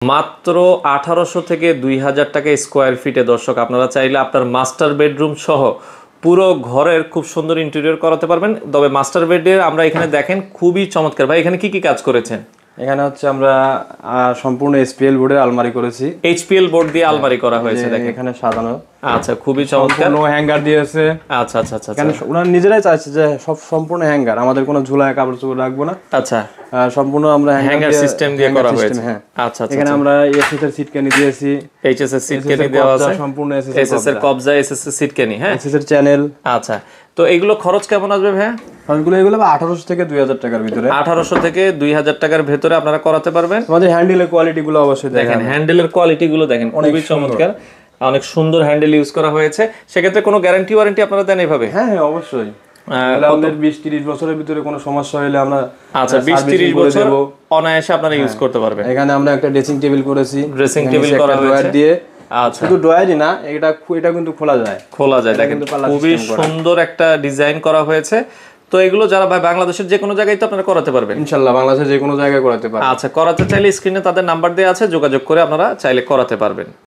মাত্র 1800 থেকে 2000 টাকা স্কোয়ার ফিটে দর্শক আপনারা চাইলে আপনার মাস্টার বেডরুম সহ পুরো ঘরের খুব সুন্দর ইন্টেরিয়র করাতে পারবেন। তবে মাস্টার বেডে আমরা এখানে দেখেন খুবই চমৎকার। ভাই এখানে কি কি কাজ করেছেন? এখানে হচ্ছে আমরা সম্পূর্ণ এসপিএল বোর্ডের আলমারি করেছি। এইচপিএল বোর্ড দিয়ে আলমারি করা হয়েছে দেখেন এখানে সাজানো। আচ্ছা, খুবই চমৎকার। নো হ্যাঙ্গার দিয়েছে। আচ্ছা আচ্ছা আচ্ছা, এখানে ওনারা নিজেরাই চাইছে যে সব সম্পূর্ণ হ্যাঙ্গার, আমাদের কোনো ঝুলায় কাপড় চোপড় রাখবো না। আচ্ছা, সম্পূর্ণ আমরা হ্যাঙ্গার সিস্টেম দিয়ে করা হয়েছে। হ্যাঁ, আচ্ছা আচ্ছা। এখানে আমরা এসএস এর সিটকানি দিয়েছি। এইচএস এর সিটকানি দেওয়া আছে, সম্পূর্ণ এসএস এর কবজা, এসএস এর সিটকানি। হ্যাঁ, এসএস এর চ্যানেল। আচ্ছা, তো এগুলো খরচ কেমন আসবে ভাই? সবগুলো এগুলো 1800 থেকে 2000 টাকার ভিতরে। 1800 থেকে 2000 টাকার ভিতরে আপনারা করাতে পারবেন। আমাদের হ্যান্ডেলের কোয়ালিটি গুলো অবশ্যই দেখেন, হ্যান্ডেলের কোয়ালিটি গুলো দেখেন খুবই চমৎকার, অনেক সুন্দর হ্যান্ডেল ইউজ করা হয়েছে। সেক্ষেত্রে কোনো গ্যারান্টি ওয়ারেন্টি আপনারা দেন এইভাবে? হ্যাঁ হ্যাঁ, অবশ্যই। আমাদের 20-30 বছরের ভিতরে কোনো সমস্যা হলে আমরা আচ্ছা 20-30 বছর অনায়াসে আপনারা ইউজ করতে পারবেন। এখানে আমরা একটা ড্রেসিং টেবিল করেছি, ড্রেসিং টেবিল করা হয়েছে দিয়ে। আচ্ছা, শুধু ড্রয়ারই না, এটা কিন্তু খোলা যায়। দেখেন খুবই সুন্দর একটা ডিজাইন করা হয়েছে। তো এগুলো যারা ভাই বাংলাদেশের যে কোনো জায়গায় তো আপনারা করাতে পারবেন ইনশাআল্লাহ, বাংলাদেশের যে কোনো জায়গায় করাতে পারবেন। আচ্ছা, করাতে চাইলে স্ক্রিনে তাদের নাম্বার দেওয়া আছে, যোগাযোগ করে আপনারা চাইলে করাতে পারবেন।